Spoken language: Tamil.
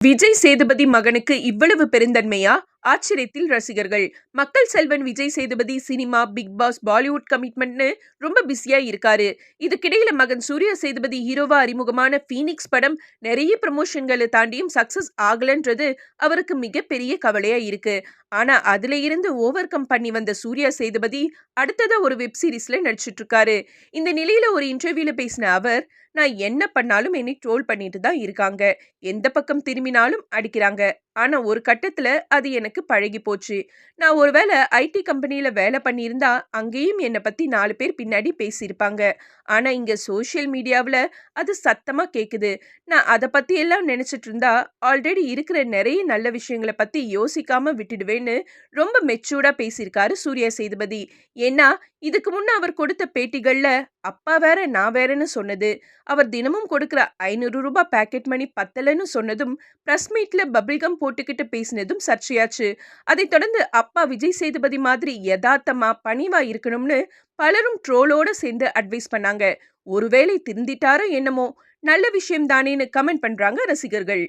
விஜய் சேதுபதி மகனுக்கு இவ்வளவு பெருந்தன்மையா? ஆச்சரியத்தில் ரசிகர்கள். மக்கள் செல்வன் Vijay Sethupathi cinema, Bigg Boss, Bollywood கமிட்மெண்ட்னு ரொம்ப பிஸியா இருக்காரு. இதுக்கிடையில மகன் சூர்யா சேதுபதி ஹீரோவா அறிமுகமான பீனிக்ஸ் படம் நிறைய ப்ரமோஷன்களை தாண்டியும் சக்சஸ் ஆகலன்றது அவருக்கு மிகப்பெரிய கவலையா இருக்கு. ஆனா அதுல இருந்து ஓவர் கம் பண்ணி வந்த சூர்யா சேதுபதி அடுத்ததா ஒரு வெப் சீரிஸ்ல நடிச்சிட்டு இருக்காரு. இந்த நிலையில ஒரு இன்டர்வியூல பேசின அவர், நான் என்ன பண்ணாலும் என்னை ட்ரோல் பண்ணிட்டு தான் இருக்காங்க. எந்த பக்கம் திரும்பினாலும் அடிக்கிறாங்க. ஆனா ஒரு கட்டத்துல அது எனக்கு பழகி போச்சு. நான் ஒருவேளை ஐடி கம்பெனில வேலை பண்ணியிருந்தா அங்கேயும் என்னை பத்தி 4 பேர் பின்னாடி பேசியிருப்பாங்க. ஆனா இங்க சோஷியல் மீடியாவுல அது சத்தமா கேக்குது. நான் அதை பத்தி எல்லாம் நினைச்சிட்டு இருந்தா ஆல்ரெடி இருக்கிற நிறைய நல்ல விஷயங்களை பத்தி யோசிக்காம விட்டுடுவேன்னு ரொம்ப மெச்சூர்டா பேசியிருக்காரு சூர்யா சேதுபதி. ஏன்னா இதுக்கு முன்ன அவர் கொடுத்த பேட்டிகள்ல அப்பா வேற நான் வேறன்னு சொன்னது, அவர் தினமும் கொடுக்கிற ரூ. 500 பேக்கெட் மணி பத்தலன்னு சொன்னதும், பிரஸ் மீட்ல பபிள்கம் போட்டுக்கிட்டு பேசினதும் சர்ச்சையாச்சு. அதைத் தொடர்ந்து அப்பா விஜய் சேதுபதி மாதிரி யதார்த்தமா பணிவா இருக்கணும்னு பலரும் ட்ரோலோட சேர்ந்து அட்வைஸ் பண்ணாங்க. ஒருவேளை திருந்திட்டாரோ என்னமோ, நல்ல விஷயம் தானேன்னு கமெண்ட் பண்றாங்க ரசிகர்கள்.